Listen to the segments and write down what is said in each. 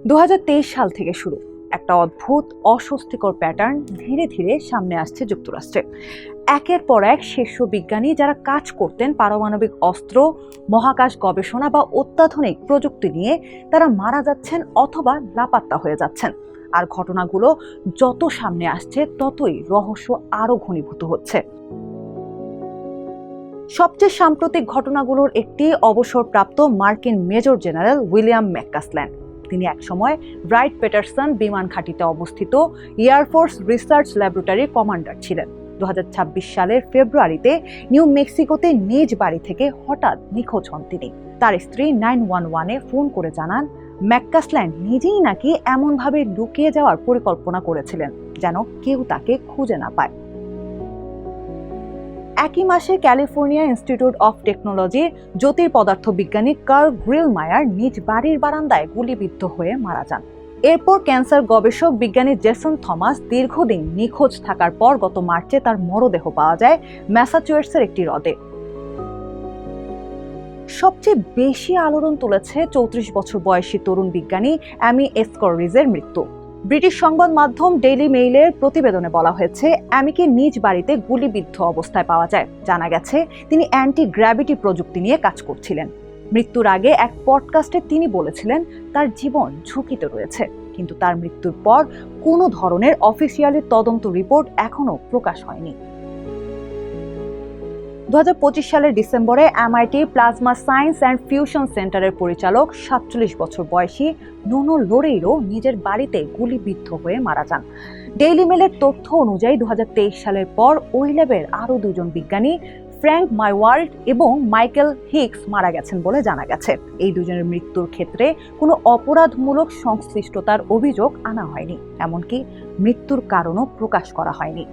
2023 সাল থেকে শুরু একটা অদ্ভুত অস্বস্তিকর প্যাটার্ন ধীরে ধীরে সামনে আসছে যুক্তরাষ্ট্রে। একের পর এক শীর্ষ বিজ্ঞানী যারা কাজ করতেন পারমাণবিক অস্ত্র, মহাকাশ গবেষণা বা অত্যাধুনিক প্রযুক্তি নিয়ে, তারা মারা যাচ্ছেন অথবা লাপাত্তা হয়ে যাচ্ছেন। আর ঘটনাগুলো যত সামনে আসছে ততই রহস্য আরো ঘনীভূত হচ্ছে। সবচেয়ে সাম্প্রতিক ঘটনাগুলোর একটি অবসরপ্রাপ্ত মার্কিন মেজর জেনারেল উইলিয়াম ম্যাককাসল্যান্ড। তিনি একসময় রাইট পেটারসন বিমান ঘাঁটিতে অবস্থিত এয়ারফোর্স রিসার্চ ল্যাবরেটরির কমান্ডার ছিলেন। 2026 সালের ফেব্রুয়ারিতে নিউ মেক্সিকোতে নিজ বাড়ি থেকে হঠাৎ নিখোঁজ হন তিনি। তার স্ত্রী 911-এ ফোন করে জানান, ম্যাককাসল্যান্ড নিজেই নাকি এমনভাবে লুকিয়ে যাওয়ার পরিকল্পনা করেছিলেন যেন কেউ তাকে খুঁজে না পায়। একই মাসে ক্যালিফোর্নিয়া ইনস্টিটিউট অফ টেকনোলজির জ্যোতির্পদার্থ বিজ্ঞানী কার্ল গ্রিলমায়ার নিজ বাড়ির বারান্দায় গুলিবিদ্ধ হয়ে মারা যান। এরপর ক্যান্সার গবেষক বিজ্ঞানী জেসন থমাস দীর্ঘদিন নিখোঁজ থাকার পর গত মার্চে তার মরদেহ পাওয়া যায় ম্যাসাচুসেটসের একটি হ্রদে। সবচেয়ে বেশি আলোড়ন তুলেছে 34 বছর বয়সী তরুণ বিজ্ঞানী অ্যামি এসকরিজের মৃত্যু। ব্রিটিশ সংবাদ মাধ্যম ডেইলি মেইলের প্রতিবেদনে বলা হয়েছে, অ্যামিকে নিজ বাড়িতে গুলিবিদ্ধ অবস্থায় পাওয়া যায়। জানা গেছে তিনি অ্যান্টি গ্র্যাভিটি প্রযুক্তি নিয়ে কাজ করছিলেন। মৃত্যুর আগে এক পডকাস্টে তিনি বলেছিলেন তার জীবন ঝুঁকিতে রয়েছে, কিন্তু তার মৃত্যুর পর কোনো ধরনের অফিসিয়ালি তদন্ত রিপোর্ট এখনো প্রকাশ হয়নি। 2025 সালের ডিসেম্বরে MIT plasma science and fusion সেন্টারের পরিচালক 47 বছর বয়সী নুনো লোরেইরো নিজের বাড়িতে গুলিবিদ্ধ হয়ে মারা যান। ডেইলি মেলের তথ্য অনুযায়ী 2023 সালের পর ওই ল্যাবের আরও দুজন বিজ্ঞানী ফ্র্যাঙ্ক মাইওয়াল্ড এবং মাইকেল হিক্স মারা গেছেন বলে জানা গেছে। এই দুজনের মৃত্যুর ক্ষেত্রে কোনো অপরাধমূলক সংশ্লিষ্টতার অভিযোগ আনা হয়নি, এমনকি মৃত্যুর কারণও প্রকাশ করা হয়নি।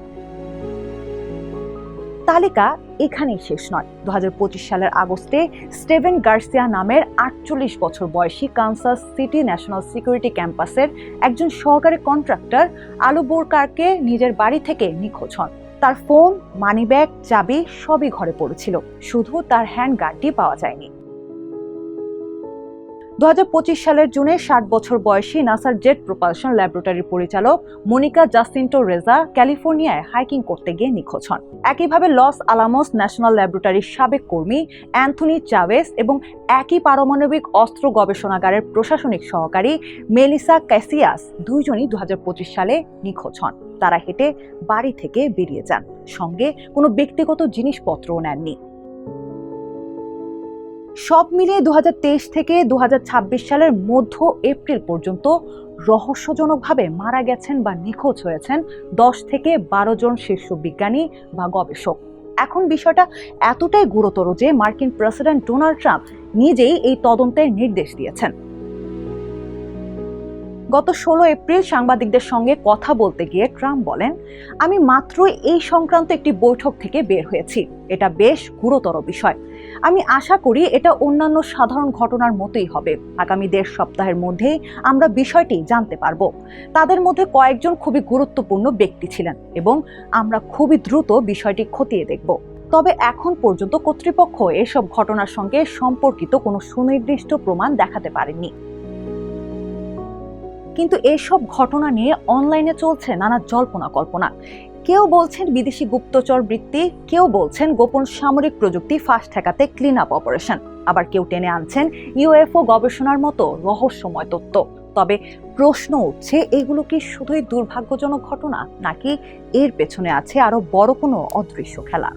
তালিকা এখানেই শেষ নয়। 2025 সালের আগস্টে স্টেভেন গার্সিয়া নামের 48 বছর বয়সী কানসাস সিটি ন্যাশনাল সিকিউরিটি ক্যাম্পাসের একজন সহকারী কন্ট্রাক্টর আলুবোরকারকে নিজের বাড়ি থেকে নিখোঁজ হন। তার ফোন, মানিব্যাগ, চাবি সবই ঘরে পড়েছিল, শুধু তার হ্যান্ড গানটি পাওয়া যায়নি। 2025 সালের জুনে 60 বছর বয়সী নাসার জেট প্রপালশন ল্যাবরেটরির পরিচালক মনিকা জাসিন্টো রেজা ক্যালিফোর্নিয়ায় হাইকিং করতে গিয়ে নিখোঁজ হন। একইভাবে লস আলামোস ন্যাশনাল ল্যাবরেটরির সাবেক কর্মী অ্যান্থনি চাভেস এবং একই পারমাণবিক অস্ত্র গবেষণাগারের প্রশাসনিক সহকারী মেলিসা ক্যাসিয়াস দুইজনই 2025 সালে নিখোঁজ হন। তারা হেঁটে বাড়ি থেকে বেরিয়ে যান, সঙ্গে কোনো ব্যক্তিগত জিনিসপত্রও নেননি। সব মিলিয়ে 2023 থেকে 2026 সালের মধ্য এপ্রিল পর্যন্ত রহস্যজনকভাবে মারা গেছেন বা নিখোঁজ হয়েছেন 10 থেকে 12 জন শীর্ষ বিজ্ঞানী বা গবেষক। এখন বিষয়টা এতটাই গুরুতর যে মার্কিন প্রেসিডেন্ট ডোনাল্ড ট্রাম্প নিজেই এই তদন্তের নির্দেশ দিয়েছেন। গত 16 এপ্রিল সাংবাদিকদের সঙ্গে কথা বলতে গিয়ে ট্রাম্প বলেন, আমি মাত্র এই সংক্রান্ত একটি বৈঠক থেকে বের হয়েছি। এটা বেশ গুরুতর বিষয়। আমি আশা করি এটা অন্যান্য সাধারণ ঘটনার মতোই হবে। আগামী 1.5 সপ্তাহের মধ্যেই আমরা বিষয়টি জানতে পারবো। তাদের মধ্যে কয়েকজন খুবই গুরুত্বপূর্ণ ব্যক্তি ছিলেন এবং আমরা খুবই দ্রুত বিষয়টি খতিয়ে দেখব। তবে এখন পর্যন্ত কর্তৃপক্ষ এসব ঘটনার সঙ্গে সম্পর্কিত কোনো সুনির্দিষ্ট প্রমাণ দেখাতে পারেননি। কিন্তু এসব ঘটনা নিয়ে অনলাইনে চলছে নানা জল্পনা কল্পনা। কেউ বলছেন বিদেশি গুপ্তচর বৃত্তি, কেউ বলছেন গোপন সামরিক প্রযুক্তি ফাঁস ঠেকাতে ক্লিন আপ অপারেশন, আবার কেউ টেনে আনছেন UFO গবেষণার মতো রহস্যময় তথ্য। তবে প্রশ্ন উঠছে, এগুলো কি শুধুই দুর্ভাগ্যজনক ঘটনা, নাকি এর পেছনে আছে আরো বড় কোনো অদৃশ্য খেলা?